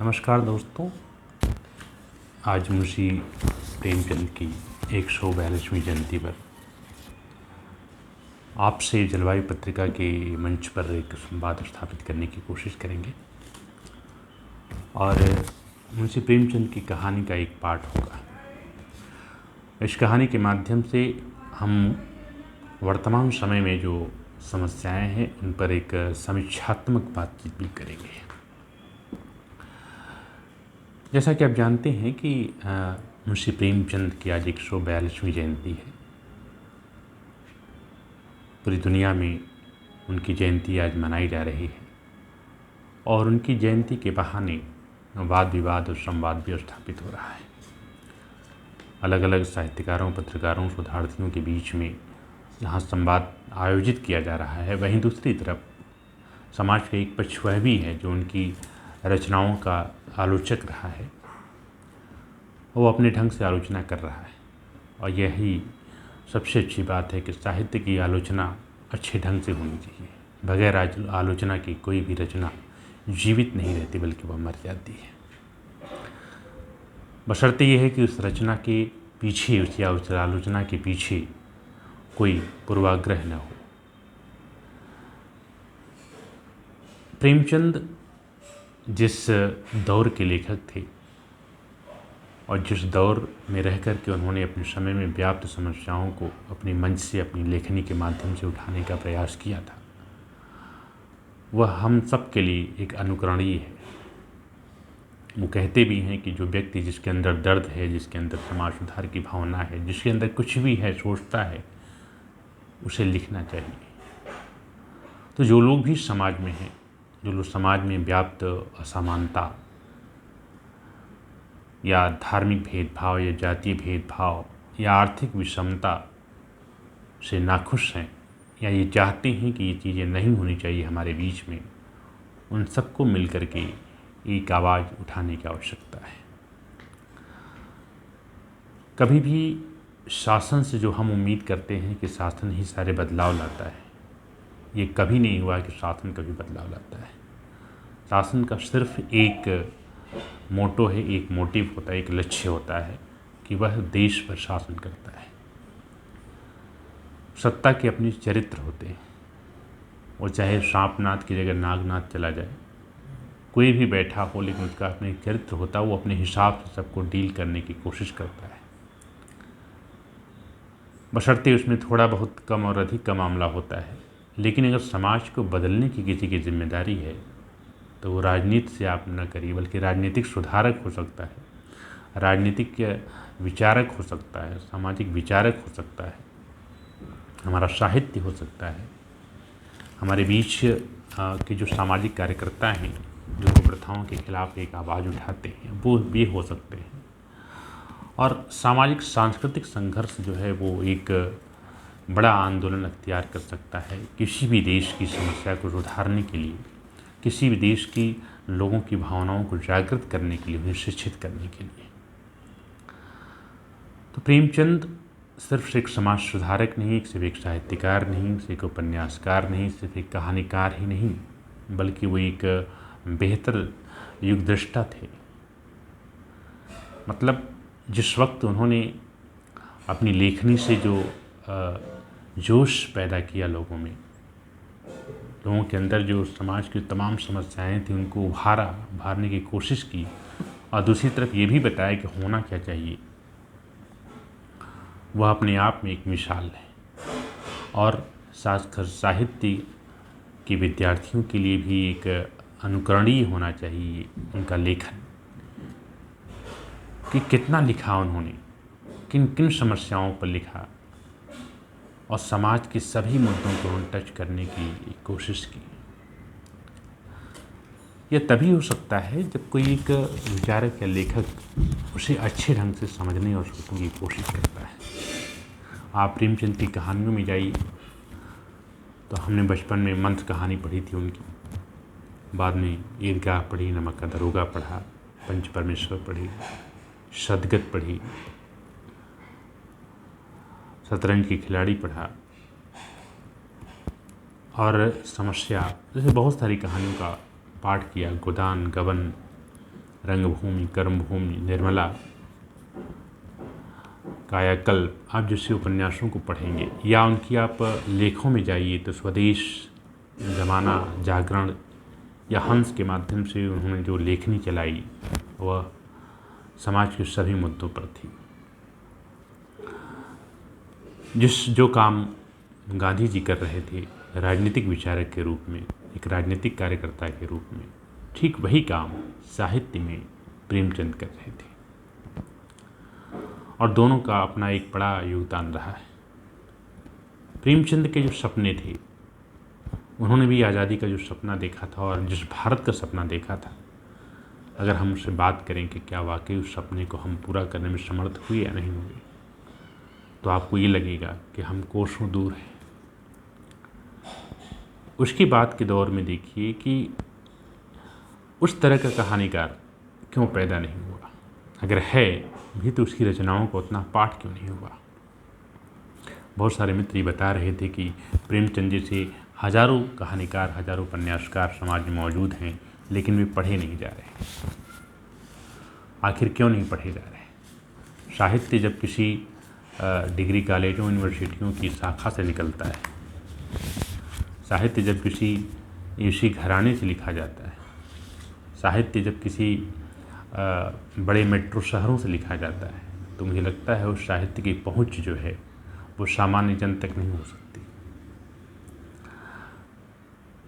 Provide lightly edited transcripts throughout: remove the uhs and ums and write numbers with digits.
नमस्कार दोस्तों। आज मुंशी प्रेमचंद की 142वीं जयंती पर आपसे जलवायु पत्रिका के मंच पर एक संवाद स्थापित करने की कोशिश करेंगे और मुंशी प्रेमचंद की कहानी का एक पार्ट होगा। इस कहानी के माध्यम से हम वर्तमान समय में जो समस्याएं हैं उन पर एक समीक्षात्मक बातचीत भी करेंगे। जैसा कि आप जानते हैं कि मुंशी प्रेमचंद की आज 142वीं जयंती है। पूरी दुनिया में उनकी जयंती आज मनाई जा रही है और उनकी जयंती के बहाने वाद विवाद और संवाद भी स्थापित हो रहा है। अलग अलग साहित्यकारों, पत्रकारों, शोधार्थियों के बीच में जहाँ संवाद आयोजित किया जा रहा है, वहीं दूसरी तरफ समाज का एक पक्ष वह भी है जो उनकी रचनाओं का आलोचक रहा है। वो अपने ढंग से आलोचना कर रहा है और यही सबसे अच्छी बात है कि साहित्य की आलोचना अच्छे ढंग से होनी चाहिए। बगैर आलोचना की कोई भी रचना जीवित नहीं रहती बल्कि वह मर जाती है। बशर्ते यह है कि उस रचना के पीछे या उस आलोचना के पीछे कोई पूर्वाग्रह न हो। प्रेमचंद जिस दौर के लेखक थे और जिस दौर में रह कर के उन्होंने अपने समय में व्याप्त समस्याओं को अपने मंच से, अपनी लेखनी के माध्यम से उठाने का प्रयास किया था, वह हम सब के लिए एक अनुकरणीय है। वो कहते भी हैं कि जो व्यक्ति जिसके अंदर दर्द है, जिसके अंदर समाज सुधार की भावना है, जिसके अंदर कुछ भी है, सोचता है, उसे लिखना चाहिए। तो जो लोग भी समाज में हैं, जो लोग समाज में व्याप्त असमानता या धार्मिक भेदभाव या जातीय भेदभाव या आर्थिक विषमता से नाखुश हैं या ये चाहते हैं कि ये चीज़ें नहीं होनी चाहिए हमारे बीच में, उन सबको मिल कर के एक आवाज़ उठाने की आवश्यकता है। कभी भी शासन से जो हम उम्मीद करते हैं कि शासन ही सारे बदलाव लाता है, ये कभी नहीं हुआ कि शासन कभी बदलाव लाता है। शासन का सिर्फ एक मोटो है, एक मोटिव होता है, एक लक्ष्य होता है कि वह देश पर शासन करता है। सत्ता के अपने चरित्र होते हैं। वो चाहे सांपनाथ की जगह नागनाथ चला जाए, कोई भी बैठा हो, लेकिन उसका अपने चरित्र होता है। वो अपने हिसाब से सबको डील करने की कोशिश करता है, बशर्ते उसमें थोड़ा बहुत कम और अधिक का मामला होता है। लेकिन अगर समाज को बदलने की किसी की जिम्मेदारी है तो वो राजनीति से आप न करिए, बल्कि राजनीतिक सुधारक हो सकता है, राजनीतिक विचारक हो सकता है, सामाजिक विचारक हो सकता है, हमारा साहित्य हो सकता है, हमारे बीच के जो सामाजिक कार्यकर्ता हैं जो प्रथाओं के खिलाफ एक आवाज़ उठाते हैं, वो भी हो सकते हैं। और सामाजिक सांस्कृतिक संघर्ष जो है वो एक बड़ा आंदोलन अख्तियार कर सकता है किसी भी देश की समस्या को सुधारने के लिए, किसी भी देश की लोगों की भावनाओं को जागृत करने के लिए, उन्हें शिक्षित करने के लिए। तो प्रेमचंद सिर्फ एक समाज सुधारक नहीं, सिर्फ एक साहित्यकार नहीं, सिर्फ एक उपन्यासकार नहीं, सिर्फ एक कहानीकार ही नहीं, बल्कि वो एक बेहतर युगदृष्टा थे। मतलब जिस वक्त उन्होंने अपनी लेखनी से जो जोश पैदा किया लोगों में, लोगों के अंदर जो समाज की तमाम समस्याएं थी उनको उभारने की कोशिश की, और दूसरी तरफ ये भी बताया कि होना क्या चाहिए, वह अपने आप में एक मिसाल है। और खासकर साहित्य के विद्यार्थियों के लिए भी एक अनुकरणीय होना चाहिए उनका लेखन, कि कितना लिखा उन्होंने, किन किन समस्याओं पर लिखा और समाज के सभी मुद्दों को टच करने की कोशिश की। यह तभी हो सकता है जब कोई एक विचारक या लेखक उसे अच्छे ढंग से समझने और सोचने की कोशिश करता है। आप प्रेमचंद की कहानियों में जाइए तो हमने बचपन में मंत्र कहानी पढ़ी थी उनकी, बाद में ईदगाह पढ़ी, नमक का दरोगा पढ़ा, पंच परमेश्वर पढ़ी, सदगत पढ़ी, शतरंज की खिलाड़ी पढ़ा और समस्या, जैसे बहुत सारी कहानियों का पाठ किया, गोदान, गबन, रंगभूमि, कर्मभूमि, निर्मला, कायाकल्प, आप जैसे उपन्यासों को पढ़ेंगे या उनकी आप लेखों में जाइए तो स्वदेश, ज़माना, जागरण या हंस के माध्यम से उन्होंने जो लेखनी चलाई वह समाज के सभी मुद्दों पर थी। जो काम गांधी जी कर रहे थे राजनीतिक विचारक के रूप में, एक राजनीतिक कार्यकर्ता के रूप में, ठीक वही काम साहित्य में प्रेमचंद कर रहे थे और दोनों का अपना एक बड़ा योगदान रहा है। प्रेमचंद के जो सपने थे, उन्होंने भी आज़ादी का जो सपना देखा था और जिस भारत का सपना देखा था, अगर हम उससे बात करें कि क्या वाकई उस सपने को हम पूरा करने में समर्थ हुए या नहीं हुए, तो आपको ये लगेगा कि हम कोसों दूर हैं। उसके बाद के दौर में देखिए कि उस तरह का कहानीकार क्यों पैदा नहीं हुआ, अगर है भी तो उसकी रचनाओं को उतना पाठ क्यों नहीं हुआ। बहुत सारे मित्र ये बता रहे थे कि प्रेमचंद जैसे हजारों कहानीकार, हजारों उपन्यासकार समाज में मौजूद हैं, लेकिन वे पढ़े नहीं जा रहे। आखिर क्यों नहीं पढ़े जा रहे? साहित्य जब किसी डिग्री कॉलेजों, यूनिवर्सिटियों की शाखा से निकलता है, साहित्य जब किसी ऋषि घराने से लिखा जाता है, साहित्य जब किसी बड़े मेट्रो शहरों से लिखा जाता है, तो मुझे लगता है उस साहित्य की पहुंच जो है वो सामान्य जन तक नहीं हो सकती।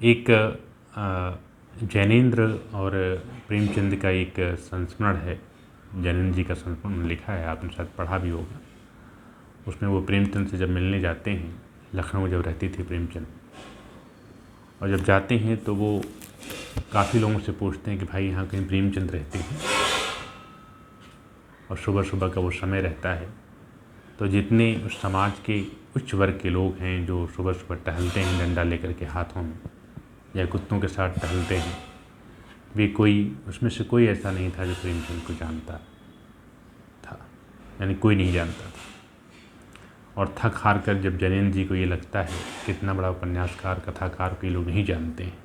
एक जैनेंद्र और प्रेमचंद का एक संस्मरण है, जैनेंद्र जी का संस्मरण लिखा है, आपने शायद पढ़ा भी होगा। उसमें वो प्रेमचंद से जब मिलने जाते हैं, लखनऊ में जब रहते थे प्रेमचंद, और जब जाते हैं तो वो काफ़ी लोगों से पूछते हैं कि भाई यहाँ कहीं प्रेमचंद रहते हैं, और सुबह सुबह का वो समय रहता है, तो जितने उस समाज के उच्च वर्ग के लोग हैं जो सुबह सुबह टहलते हैं डंडा लेकर के हाथों में या कुत्तों के साथ टहलते हैं, वे उसमें से कोई ऐसा नहीं था जो प्रेमचंद को जानता था, यानी कोई नहीं जानता था। और थक हार कर जब जैनेंद्र जी को ये लगता है कितना बड़ा उपन्यासकार, कथाकार को ये लोग नहीं जानते हैं,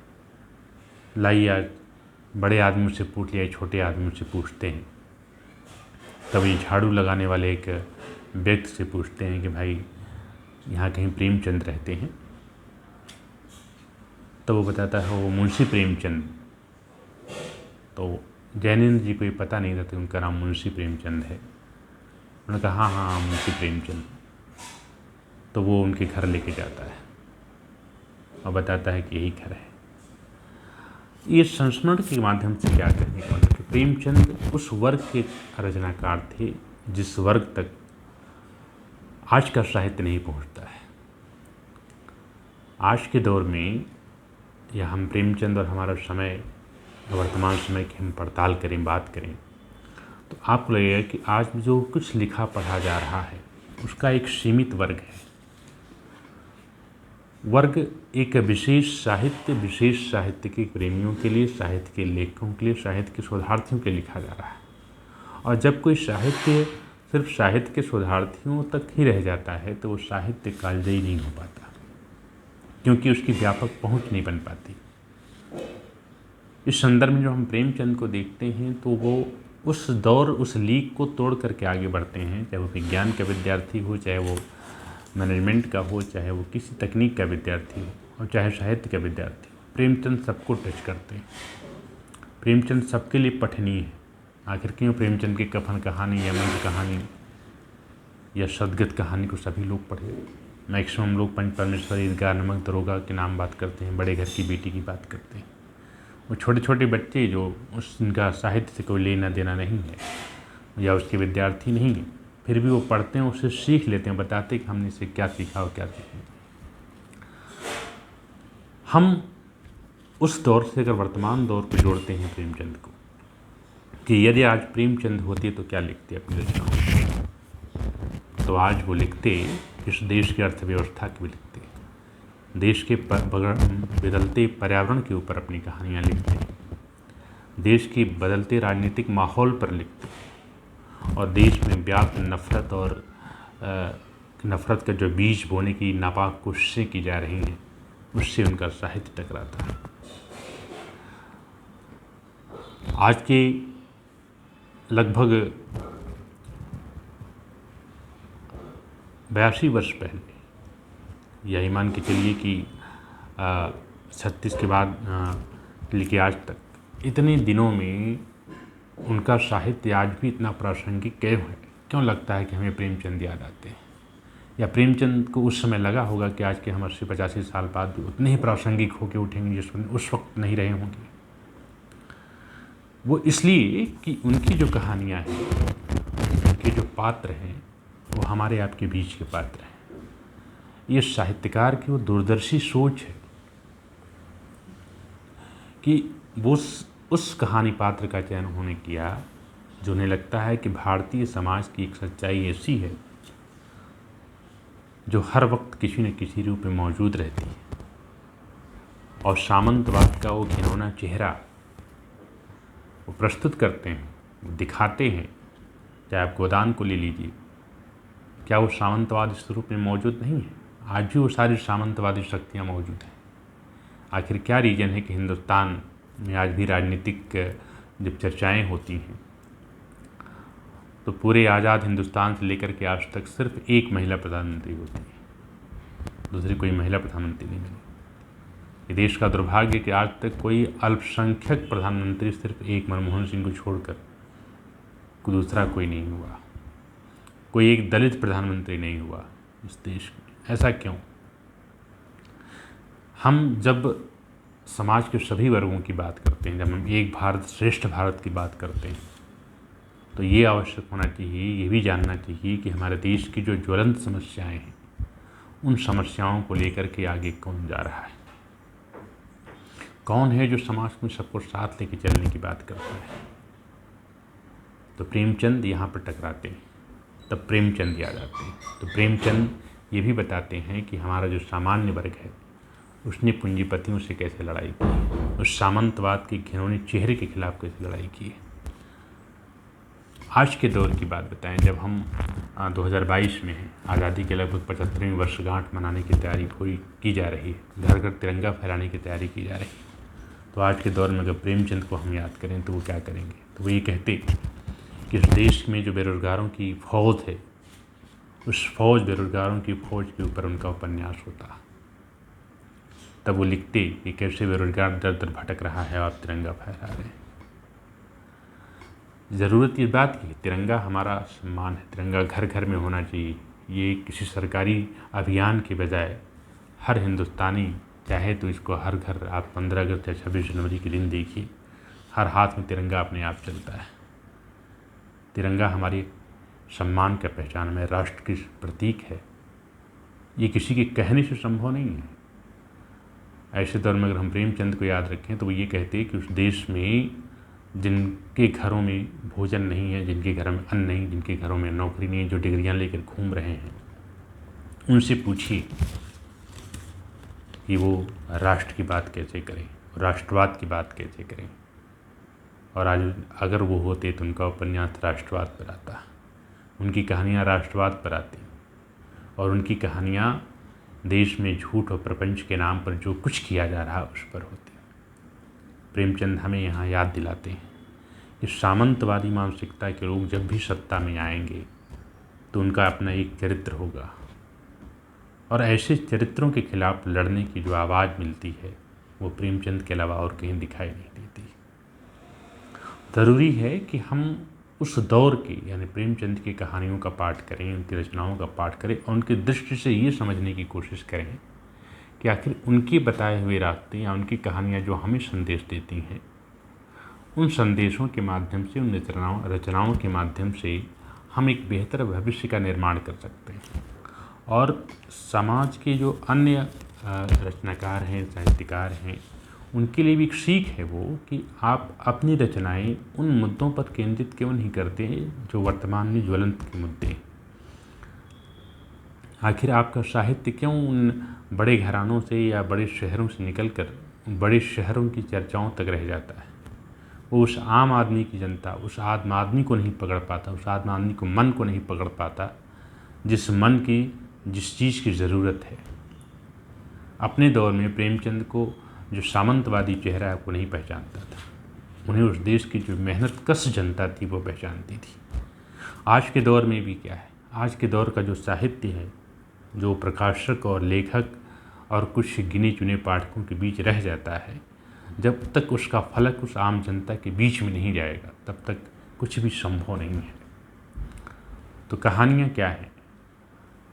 लाइए आज बड़े आदमियों से पूछ लिया, छोटे आदमियों से पूछते हैं, तब ये झाड़ू लगाने वाले एक व्यक्ति से पूछते हैं कि भाई यहाँ कहीं प्रेमचंद रहते हैं, तो वो बताता है वो मुंशी प्रेमचंद। तो जैनेंद्र जी को ये पता नहीं था कि उनका नाम मुंशी प्रेमचंद है। उन्होंने कहा हाँ मुंशी प्रेमचंद। तो वो उनके घर लेके जाता है और बताता है कि यही घर है। ये संस्मरण के माध्यम से क्या कहने का मतलब कि प्रेमचंद उस वर्ग के रचनाकार थे जिस वर्ग तक आज का साहित्य नहीं पहुंचता है। आज के दौर में या हम प्रेमचंद और हमारा समय, वर्तमान समय की हम पड़ताल करें, बात करें, तो आपको लगेगा कि आज जो कुछ लिखा पढ़ा जा रहा है उसका एक सीमित वर्ग है। वर्ग एक विशेष साहित्य के प्रेमियों के लिए, साहित्य के लेखकों के लिए, साहित्य के शोधार्थियों के लिए लिखा जा रहा है। और जब कोई साहित्य सिर्फ साहित्य के शोधार्थियों तक ही रह जाता है तो वो साहित्य कालजयी नहीं हो पाता, क्योंकि उसकी व्यापक पहुंच नहीं बन पाती। इस संदर्भ में जो हम प्रेमचंद को देखते हैं तो वो उस दौर, उस लीग को तोड़ करके आगे बढ़ते हैं, चाहे वो विज्ञान का विद्यार्थी हो, चाहे वो मैनेजमेंट का हो, चाहे वो किसी तकनीक का विद्यार्थी हो, और चाहे साहित्य का विद्यार्थी हो। प्रेमचंद सबको टच करते हैं। प्रेमचंद सबके लिए पठनीय है। आखिर क्यों प्रेमचंद की कफन कहानी, यमन कहानी या सदगत कहानी को सभी लोग पढ़े? मैक्सिमम लोग पंच परमेश्वर, ईदगाह, नमक, दरोगा के नाम बात करते हैं, बड़े घर की बेटी की बात करते हैं। वो छोटे छोटे बच्चे जो उनका साहित्य से कोई लेना देना नहीं है या उसके विद्यार्थी नहीं है, फिर भी वो पढ़ते हैं, उससे सीख लेते हैं, बताते हैं कि हमने इससे क्या सीखा और क्या सीखा। हम उस दौर से अगर वर्तमान दौर को जोड़ते हैं प्रेमचंद को, कि यदि आज प्रेमचंद होते तो क्या लिखते अपनी रचनाओं में, तो आज वो लिखते इस देश की अर्थव्यवस्था के भी लिखते, देश के बदलते पर्यावरण के ऊपर अपनी कहानियाँ लिखते, देश के बदलते राजनीतिक माहौल पर लिखते, और देश में व्याप्त नफ़रत और नफ़रत का जो बीज बोने की नापाक कोशिशें की जा रही हैं, उससे उनका साहित्य टकराता है। आज के लगभग 82 वर्ष पहले, यही मान के चलिए कि 36 के बाद लेके आज तक इतने दिनों में उनका साहित्य आज भी इतना प्रासंगिक क्यों लगता है कि हमें प्रेमचंद याद आते हैं, या प्रेमचंद को उस समय लगा होगा कि आज के हम 80-85 साल बाद भी उतने ही प्रासंगिक होकर उठेंगे जिस उस वक्त नहीं रहे होंगे। वो इसलिए कि उनकी जो कहानियाँ हैं, उनके जो पात्र हैं, वो हमारे आपके बीच के पात्र हैं। ये साहित्यकार की वो दूरदर्शी सोच है कि वो उस कहानी पात्र का चयन उन्होंने किया जो उन्हें लगता है कि भारतीय समाज की एक सच्चाई ऐसी है जो हर वक्त किसी न किसी रूप में मौजूद रहती है, और सामंतवाद का वो घिनौना चेहरा वो प्रस्तुत करते हैं, वो दिखाते हैं। चाहे आप गोदान को ले लीजिए, क्या वो सामंतवाद इस रूप में मौजूद नहीं है? आज भी वो सारी सामंतवादी शक्तियाँ मौजूद हैं। आखिर क्या रीज़न है कि हिंदुस्तान में आज भी राजनीतिक जब चर्चाएं होती हैं तो पूरे आज़ाद हिंदुस्तान से लेकर के आज तक सिर्फ एक महिला प्रधानमंत्री होती है, दूसरी कोई महिला प्रधानमंत्री नहीं बनी। ये देश का दुर्भाग्य कि आज तक कोई अल्पसंख्यक प्रधानमंत्री सिर्फ एक मनमोहन सिंह को छोड़कर दूसरा कोई नहीं हुआ, कोई एक दलित प्रधानमंत्री नहीं हुआ इस देश में। ऐसा क्यों? हम जब समाज के सभी वर्गों की बात करते हैं, जब हम एक भारत श्रेष्ठ भारत की बात करते हैं, तो ये आवश्यक होना चाहिए, ये भी जानना चाहिए कि हमारे देश की जो ज्वलंत समस्याएं हैं, उन समस्याओं को लेकर के आगे कौन जा रहा है, कौन है जो समाज में सबको साथ लेके चलने की बात करता है। तो प्रेमचंद यहाँ पर टकराते हैं, तब प्रेमचंद याद आते हैं। तो प्रेमचंद ये भी बताते हैं कि हमारा जो सामान्य वर्ग है उसने पूंजीपतियों से कैसे लड़ाई की, उस सामंतवाद के घिनौने चेहरे के खिलाफ कैसे लड़ाई की। आज के दौर की बात बताएं, जब हम 2022 में हैं, आज़ादी के लगभग 75वीं वर्षगांठ मनाने की तैयारी पूरी की जा रही है, घर घर तिरंगा फहराने की तैयारी की जा रही है, तो आज के दौर में अगर प्रेमचंद को हम याद करें तो वो क्या करेंगे? तो वो ये कहते कि इस देश में जो बेरोज़गारों की फ़ौज है, उस बेरोज़गारों की फ़ौज के ऊपर उनका उपन्यास होता। तब वो लिखते कि कैसे बेरोज़गार दर दर भटक रहा है और तिरंगा फहरा रहे हैं। ज़रूरत इस बात की, तिरंगा हमारा सम्मान है, तिरंगा घर घर में होना चाहिए। ये किसी सरकारी अभियान के बजाय हर हिंदुस्तानी चाहे तो इसको हर घर, आप 15 अगस्त या 26 जनवरी के दिन देखिए, हर हाथ में तिरंगा अपने आप चलता है। तिरंगा हमारी सम्मान का पहचान है, राष्ट्र की प्रतीक है। ये किसी के कहने से संभव नहीं है। ऐसे दौर में अगर हम प्रेमचंद को याद रखें तो वो ये कहते हैं कि उस देश में जिनके घरों में भोजन नहीं है, जिनके घरों में अन्न नहीं, जिनके घरों में नौकरी नहीं है, जो डिग्रियां लेकर घूम रहे हैं, उनसे पूछिए कि वो राष्ट्र की बात कैसे करें, राष्ट्रवाद की बात कैसे करें। और आज अगर वो होते तो उनका उपन्यास राष्ट्रवाद पर आता, उनकी कहानियाँ राष्ट्रवाद पर आती, और उनकी कहानियाँ देश में झूठ और प्रपंच के नाम पर जो कुछ किया जा रहा उस पर होती। प्रेमचंद हमें यहाँ याद दिलाते हैं कि सामंतवादी मानसिकता के लोग जब भी सत्ता में आएंगे तो उनका अपना एक चरित्र होगा, और ऐसे चरित्रों के खिलाफ लड़ने की जो आवाज़ मिलती है वो प्रेमचंद के अलावा और कहीं दिखाई नहीं देती। ज़रूरी है कि हम उस दौर की, यानी प्रेमचंद की कहानियों का पाठ करें, उनकी रचनाओं का पाठ करें, और उनकी दृष्टि से ये समझने की कोशिश करें कि आखिर उनके बताए हुए रास्ते या उनकी कहानियाँ जो हमें संदेश देती हैं, उन संदेशों के माध्यम से, उन रचनाओं के माध्यम से हम एक बेहतर भविष्य का निर्माण कर सकते हैं। और समाज के जो अन्य रचनाकार हैं, साहित्यकार हैं, उनके लिए भी एक सीख है वो कि आप अपनी रचनाएं उन मुद्दों पर केंद्रित क्यों नहीं करते हैं जो वर्तमान में ज्वलंत के मुद्दे हैं। आखिर आपका साहित्य क्यों उन बड़े घरानों से या बड़े शहरों से निकलकर बड़े शहरों की चर्चाओं तक रह जाता है? वो उस आम आदमी की जनता, उस आम आदमी को नहीं पकड़ पाता, उस आम आदमी को मन को नहीं पकड़ पाता जिस मन की, जिस चीज़ की ज़रूरत है। अपने दौर में प्रेमचंद को जो सामंतवादी चेहरा है वो नहीं पहचानता था, उन्हें उस देश की जो मेहनत कश जनता थी वो पहचानती थी। आज के दौर में भी क्या है, आज के दौर का जो साहित्य है, जो प्रकाशक और लेखक और कुछ गिने चुने पाठकों के बीच रह जाता है, जब तक उसका फलक उस आम जनता के बीच में नहीं जाएगा तब तक कुछ भी संभव नहीं है। तो कहानियाँ क्या हैं,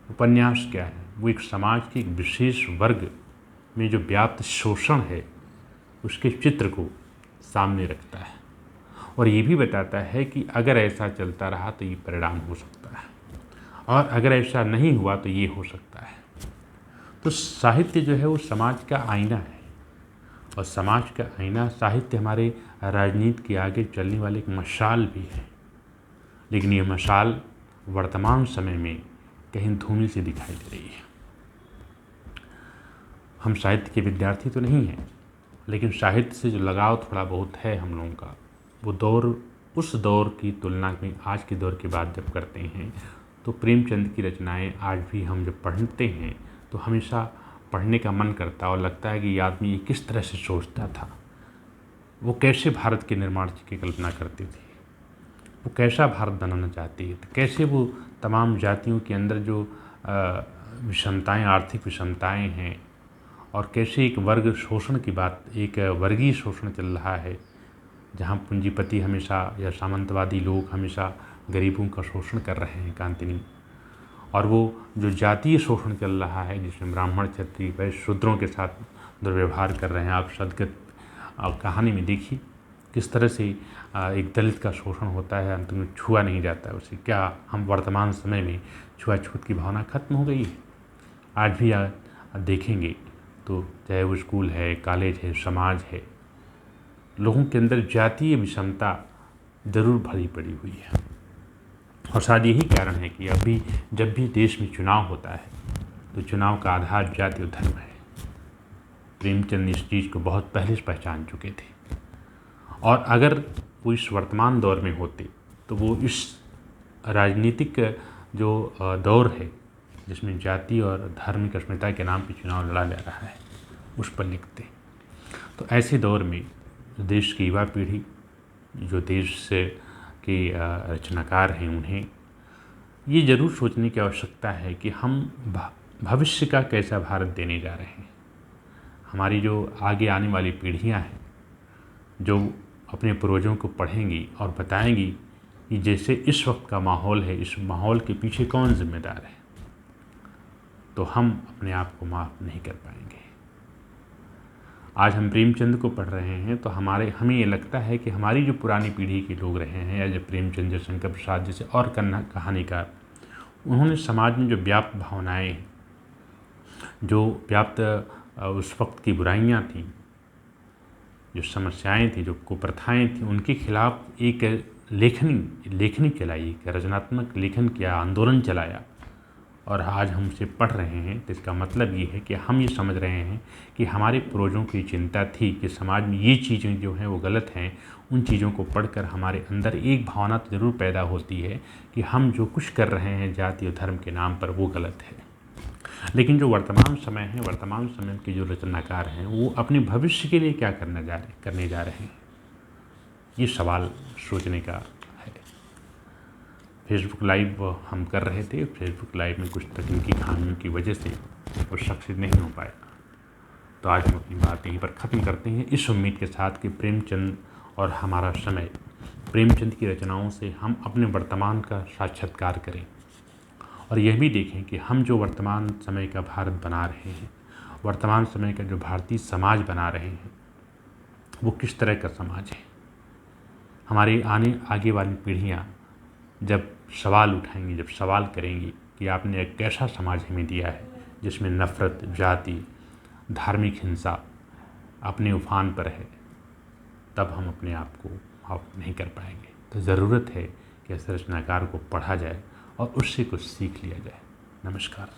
उपन्यास क्या है, वो एक समाज के एक विशेष वर्ग में जो व्याप्त शोषण है उसके चित्र को सामने रखता है और ये भी बताता है कि अगर ऐसा चलता रहा तो ये परिणाम हो सकता है और अगर ऐसा नहीं हुआ तो ये हो सकता है। तो साहित्य जो है वो समाज का आईना है और समाज का आईना साहित्य हमारे राजनीति के आगे चलने वाली एक मशाल भी है। लेकिन ये मशाल वर्तमान समय में कहीं धूमिल सी दिखाई दे रही है। हम साहित्य के विद्यार्थी तो नहीं हैं, लेकिन साहित्य से जो लगाव थोड़ा बहुत है हम लोगों का, वो दौर उस दौर की तुलना में आज के दौर की बात जब करते हैं तो प्रेमचंद की रचनाएं आज भी हम जब पढ़ते हैं तो हमेशा पढ़ने का मन करता और लगता है कि ये आदमी किस तरह से सोचता था, वो कैसे भारत के निर्माण की कल्पना करते थे, वो कैसा भारत बनाना चाहती है, कैसे वो तमाम जातियों के अंदर जो विषमताएं, आर्थिक विषमताएं हैं और कैसे एक वर्ग शोषण की बात, एक वर्गीय शोषण चल रहा है जहां पूंजीपति हमेशा या सामंतवादी लोग हमेशा गरीबों का शोषण कर रहे हैं कांतिनी, और वो जो जातीय शोषण चल रहा है जिसमें ब्राह्मण, क्षत्रिय, वैश्य, शूद्रों के साथ दुर्व्यवहार कर रहे हैं। आप सदगत कहानी में देखिए किस तरह से एक दलित का शोषण होता है, अंत में छुआ नहीं जाता है उसे। क्या हम वर्तमान समय में छुआछूत की भावना खत्म हो गई है? आज भी देखेंगे तो चाहे वो स्कूल है, कॉलेज है, समाज है, लोगों के अंदर जातीय विषमता जरूर भरी पड़ी हुई है। और शायद यही कारण है कि अभी जब भी देश में चुनाव होता है तो चुनाव का आधार जाति और धर्म है। प्रेमचंद इस चीज़ को बहुत पहले से पहचान चुके थे और अगर वो इस वर्तमान दौर में होते तो वो इस राजनीतिक जो दौर है जिसमें जाति और धार्मिक अस्मिता के नाम पर चुनाव लड़ा जा रहा है उस पर लिखते। तो ऐसे दौर में देश की युवा पीढ़ी, जो देश से के रचनाकार हैं, उन्हें ये ज़रूर सोचने की आवश्यकता है कि हम भविष्य का कैसा भारत देने जा रहे हैं। हमारी जो आगे आने वाली पीढ़ियां हैं जो अपने पूर्वजों को पढ़ेंगी और बताएंगी कि जैसे इस वक्त का माहौल है, इस माहौल के पीछे कौन जिम्मेदार है, तो हम अपने आप को माफ़ नहीं कर पाएंगे। आज हम प्रेमचंद को पढ़ रहे हैं तो हमें ये लगता है कि हमारी जो पुरानी पीढ़ी के लोग रहे हैं या जो प्रेमचंद, शंकर प्रसाद जैसे और कहानीकार, उन्होंने समाज में जो व्याप्त भावनाएं, जो व्याप्त उस वक्त की बुराइयां थीं, जो समस्याएं थी, जो कुप्रथाएं थी, उनके खिलाफ एक लेखनी चलाई, एक रचनात्मक लेखन किया, आंदोलन चलाया और आज हम उसे पढ़ रहे हैं। तो इसका मतलब ये है कि हम ये समझ रहे हैं कि हमारे पूर्वजों की चिंता थी कि समाज में ये चीज़ें जो हैं वो गलत हैं। उन चीज़ों को पढ़कर हमारे अंदर एक भावना तो ज़रूर पैदा होती है कि हम जो कुछ कर रहे हैं जाति और धर्म के नाम पर वो गलत है। लेकिन जो वर्तमान समय है, वर्तमान समय के जो रचनाकार हैं वो अपने भविष्य के लिए क्या करने जा रहे हैं, ये सवाल सोचने का है। फेसबुक लाइव हम कर रहे थे, फेसबुक लाइव में कुछ तकनीकी खामियों की वजह से वो सक्सेस नहीं हो पाया, तो आज हम अपनी बात यहीं पर ख़त्म करते हैं इस उम्मीद के साथ कि प्रेमचंद और हमारा समय, प्रेमचंद की रचनाओं से हम अपने वर्तमान का साक्षात्कार करें और यह भी देखें कि हम जो वर्तमान समय का भारत बना रहे हैं, वर्तमान समय का जो भारतीय समाज बना रहे हैं, वो किस तरह का समाज है। हमारी आगे वाली पीढ़ियाँ जब सवाल उठाएंगी, जब सवाल करेंगी कि आपने एक कैसा समाज हमें दिया है जिसमें नफ़रत, जाति, धार्मिक हिंसा अपने उफान पर है, तब हम अपने आप को माफ़ नहीं कर पाएंगे। तो ज़रूरत है कि ऐसे रचनाकार को पढ़ा जाए और उससे कुछ सीख लिया जाए। नमस्कार।